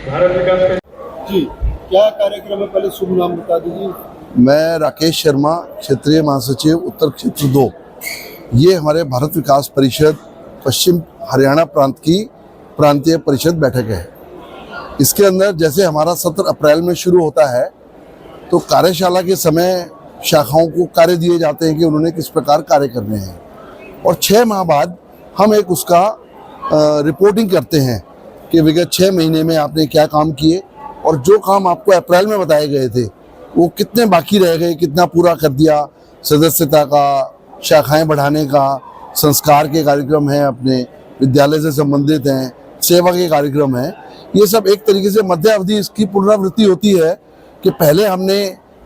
भारत विकास का जी क्या कार्यक्रम है, पहले शुभ नाम बता दीजिए। मैं राकेश शर्मा, क्षेत्रीय महासचिव उत्तर क्षेत्र 2। ये हमारे भारत विकास परिषद पश्चिम हरियाणा प्रांत की प्रांतीय परिषद बैठक है। इसके अंदर जैसे हमारा सत्र अप्रैल में शुरू होता है तो कार्यशाला के समय शाखाओं को कार्य दिए जाते हैं कि उन्होंने किस प्रकार कार्य करने हैं, और 6 माह बाद हम एक उसका रिपोर्टिंग करते हैं कि विगत 6 महीने में आपने क्या काम किए और जो काम आपको अप्रैल में बताए गए थे वो कितने बाकी रह गए, कितना पूरा कर दिया। सदस्यता का, शाखाएं बढ़ाने का, संस्कार के कार्यक्रम हैं, अपने विद्यालय से संबंधित हैं, सेवा के कार्यक्रम हैं। ये सब एक तरीके से मध्य अवधि इसकी पुनरावृत्ति होती है कि पहले हमने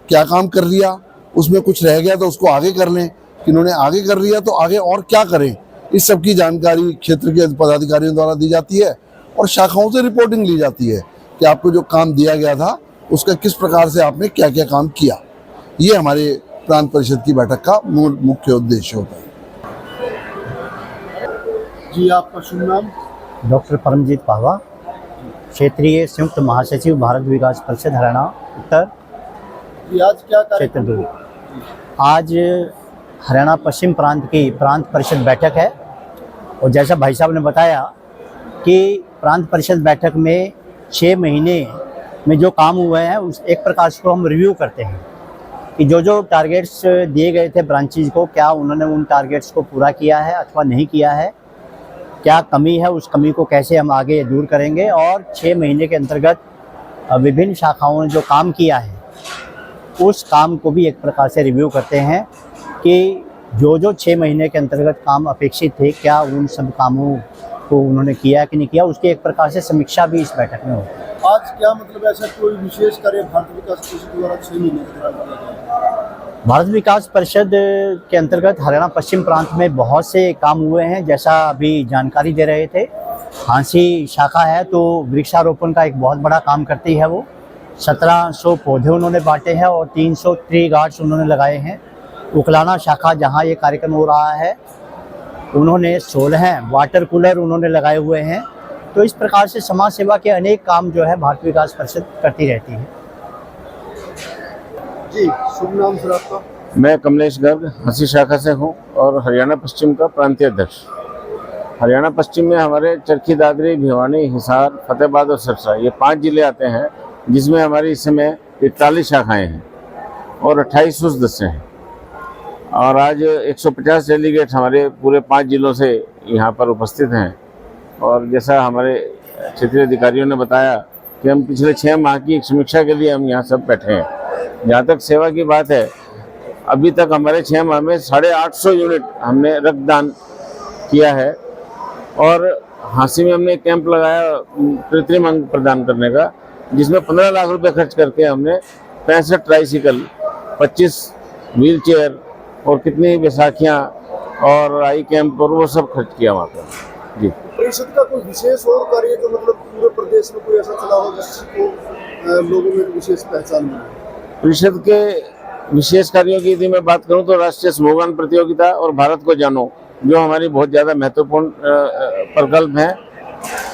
क्या काम कर लिया, उसमें कुछ रह गया तो उसको आगे कर लें, कि इन्होंने आगे कर लिया तो आगे और क्या करें। इस सब की जानकारी क्षेत्र के पदाधिकारियों द्वारा दी जाती है और शाखाओं से रिपोर्टिंग ली जाती है कि आपको जो काम दिया गया था उसका किस प्रकार से आपने क्या क्या काम किया। ये हमारे प्रांत परिषद की बैठक का मूल मुख्य उद्देश्य होता है। जी आपका शुभ नाम। डॉक्टर परमजीत पाहवा, क्षेत्रीय संयुक्त महासचिव भारत विकास परिषद हरियाणा उत्तर जी आज क्या क्षेत्र कार्यक्रम 2। आज हरियाणा पश्चिम प्रांत की प्रांत परिषद बैठक है और जैसा भाई साहब ने बताया कि प्रांत परिषद बैठक में 6 महीने में जो काम हुए हैं उस एक प्रकार से हम रिव्यू करते हैं कि जो टारगेट्स दिए गए थे ब्रांचेज को, क्या उन्होंने उन टारगेट्स को पूरा किया है अथवा नहीं किया है, क्या कमी है, उस कमी को कैसे हम आगे दूर करेंगे। और 6 महीने के अंतर्गत विभिन्न शाखाओं ने जो काम किया है उस काम को भी एक प्रकार से रिव्यू करते हैं कि जो 6 महीने के अंतर्गत काम अपेक्षित थे, क्या उन सब कामों को उन्होंने किया कि नहीं किया, उसकी एक प्रकार से समीक्षा भी इस बैठक में होती है। आज क्या मतलब ऐसा कोई विशेष कार्य भारत विकास परिषद द्वारा 6 महीने के दौरान किया गया? भारत विकास परिषद के अंतर्गत हरियाणा पश्चिम प्रांत में बहुत से काम हुए हैं, जैसा अभी जानकारी दे रहे थे। हांसी शाखा है तो वृक्षारोपण का एक बहुत बड़ा काम करती है। वो 1700 पौधे उन्होंने बांटे हैं और 300 ट्री गार्ड्स उन्होंने लगाए हैं। उकलाना शाखा जहां ये कार्यक्रम हो रहा है उन्होंने 16 वाटर कूलर उन्होंने लगाए हुए हैं। तो इस प्रकार से समाज सेवा के अनेक काम जो है भारत विकास परिषद करती रहती है। जी शुभ नाम सर आपका। मैं कमलेश गर्ग हंसी शाखा से हूं और हरियाणा पश्चिम का प्रांतीय अध्यक्ष। हरियाणा पश्चिम में हमारे चरखी दादरी, भिवानी, हिसार, फतेहाबाद और सिरसा, ये 5 जिले आते हैं, जिसमें हमारी इस समय 41 शाखाएं हैं और 28 सदस्य हैं। और आज 150 डेलीगेट हमारे पूरे 5 जिलों से यहाँ पर उपस्थित हैं। और जैसा हमारे क्षेत्रीय अधिकारियों ने बताया कि हम पिछले 6 माह की एक समीक्षा के लिए हम यहाँ सब बैठे हैं। जहाँ तक सेवा की बात है, अभी तक हमारे 6 माह में 850 यूनिट हमने रक्तदान किया है। और हांसी में हमने एक कैंप लगाया कृत्रिम अंग प्रदान करने का, जिसमें 15 लाख रुपए खर्च करके हमने 65 ट्राईसिकल, 25 व्हील चेयर और कितनी बैसाखियाँ और आई कैंप और वो सब खर्च किया वहाँ पर। जी परिषद का कोई विशेष और कार्य जो मतलब पूरे प्रदेश में कोई ऐसा चला हो जिसको लोगों में विशेष पहचान मिले? परिषद के विशेष कार्यों की यदि मैं बात करूं तो राष्ट्रीय समूहगान प्रतियोगिता और भारत को जानो, जो हमारी बहुत ज़्यादा महत्वपूर्ण प्रकल्प है।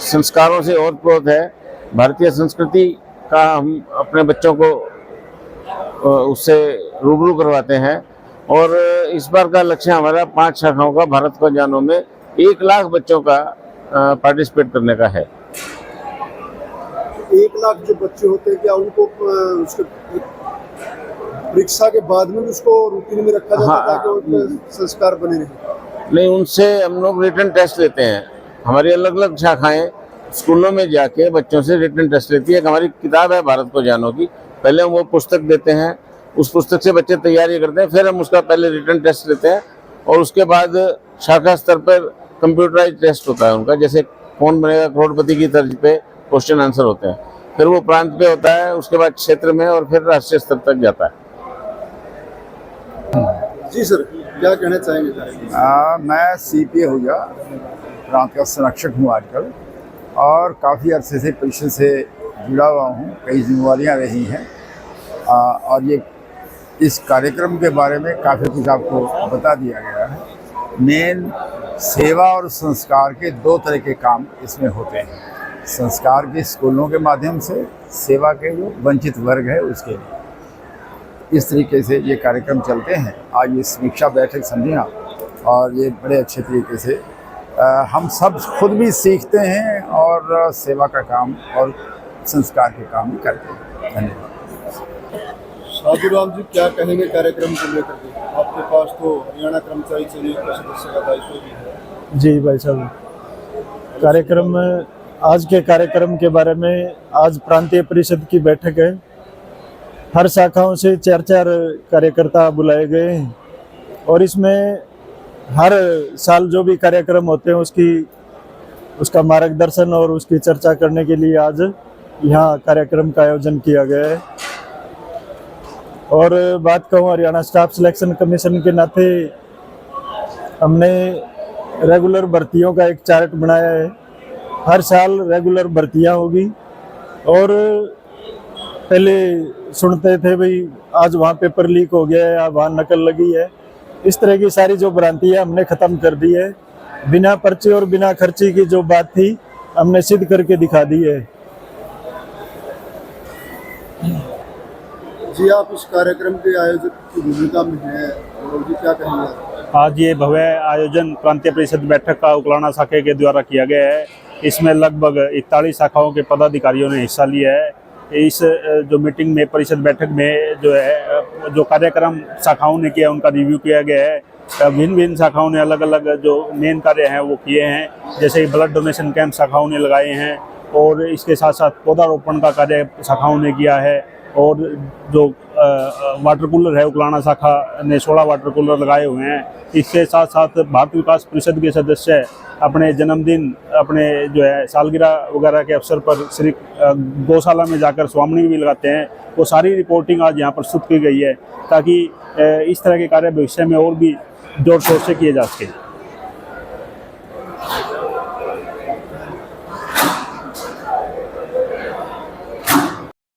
संस्कारों से ओतप्रोत है। भारतीय संस्कृति का हम अपने बच्चों को उससे रूबरू करवाते हैं। और इस बार का लक्ष्य हमारा 5 शाखाओं का भारत को जानो में 1 लाख बच्चों का पार्टिसिपेट करने का है। 1 लाख जो बच्चे होते हैं, क्या उनको उसके परीक्षा के बाद में उसको रूटीन में रखा जाता है ताकि उनके संस्कार बने रहे? नहीं, उनसे हम लोग रिटन टेस्ट लेते हैं। हमारी अलग अलग शाखाएं स्कूलों में जाके बच्चों से रिटन टेस्ट लेती है। हमारी किताब है भारत को जानो की, पहले हम वो पुस्तक देते हैं, उस पुस्तक से बच्चे तैयारी करते हैं, फिर हम उसका पहले रिटन टेस्ट लेते हैं और उसके बाद शाखा स्तर पर कंप्यूटराइज टेस्ट होता है उनका, जैसे कौन बनेगा करोड़पति की तर्ज पे क्वेश्चन आंसर होते हैं। फिर वो प्रांत पे होता है, उसके बाद क्षेत्र में और फिर राष्ट्रीय स्तर तक जाता है। जी सर, क्या कहना चाहेंगे? मैं CPA हो गया, प्रांत का संरक्षक हूँ आजकल, और काफ़ी अरसे से परिषद से जुड़ा हुआ हूँ। कई जिम्मेवारियाँ रही हैं और ये इस कार्यक्रम के बारे में काफ़ी कुछ आपको बता दिया गया है। मेन सेवा और संस्कार के 2 तरह के काम इसमें होते हैं। संस्कार के स्कूलों के माध्यम से सेवा के जो वंचित वर्ग है उसके लिए। इस तरीके से ये कार्यक्रम चलते हैं। आज ये समीक्षा बैठक समझे आप, और ये बड़े अच्छे तरीके से हम सब खुद भी सीखते हैं और सेवा का काम और संस्कार के काम भी करते हैं। धन्यवाद। साधुराम जी, क्या कहेंगे कार्यक्रम को लेकर के? आपके पास तो हरियाणा कर्मचारी चयन का सदस्य का दायित्व भी है। जी भाई साहब, कार्यक्रम आज के कार्यक्रम के बारे में, आज प्रांतीय परिषद की बैठक है। हर शाखाओं से 4-4 कार्यकर्ता बुलाए गए हैं और इसमें हर साल जो भी कार्यक्रम होते हैं उसका मार्गदर्शन और उसकी चर्चा करने के लिए आज यहाँ कार्यक्रम का आयोजन किया गया है। और बात कहूँ हरियाणा स्टाफ सिलेक्शन कमीशन के नाते, हमने रेगुलर भर्तियों का एक चार्ट बनाया है। हर साल रेगुलर भर्तियां होगी और पहले सुनते थे भाई आज वहाँ पेपर लीक हो गया है या वहाँ नकल लगी है, इस तरह की सारी जो भ्रांतियाँ हमने ख़त्म कर दी है। बिना पर्चे और बिना खर्ची की जो बात थी हमने सिद्ध करके दिखा दी है। जी, आप इस कार्यक्रम के आयोजक की भूमिका में हैं, और जी क्या कहेंगे? आज ये भव्य आयोजन प्रांतीय परिषद बैठक का उकलाना शाखा के द्वारा किया गया है। इसमें लगभग 41 शाखाओं के पदाधिकारियों ने हिस्सा लिया है। इस जो मीटिंग में, परिषद बैठक में जो है, जो कार्यक्रम शाखाओं ने किया उनका रिव्यू किया गया है। भिन्न भिन्न शाखाओं ने अलग अलग जो मेन कार्य हैं वो किए हैं। जैसे ब्लड डोनेशन कैंप शाखाओं ने लगाए हैं और इसके साथ साथ पौधारोपण का कार्य शाखाओं ने किया है। और जो वाटर कूलर है, उकलाना शाखा ने 16 वाटर कूलर लगाए हुए हैं। इसके साथ साथ भारत विकास परिषद के सदस्य अपने जन्मदिन, अपने जो है सालगिरह वगैरह के अवसर पर श्री गौशाला में जाकर स्वामनी भी लगाते हैं। वो सारी रिपोर्टिंग आज यहाँ प्रस्तुत की गई है ताकि इस तरह के कार्य भविष्य में और भी जोर शोर से किए जा सके।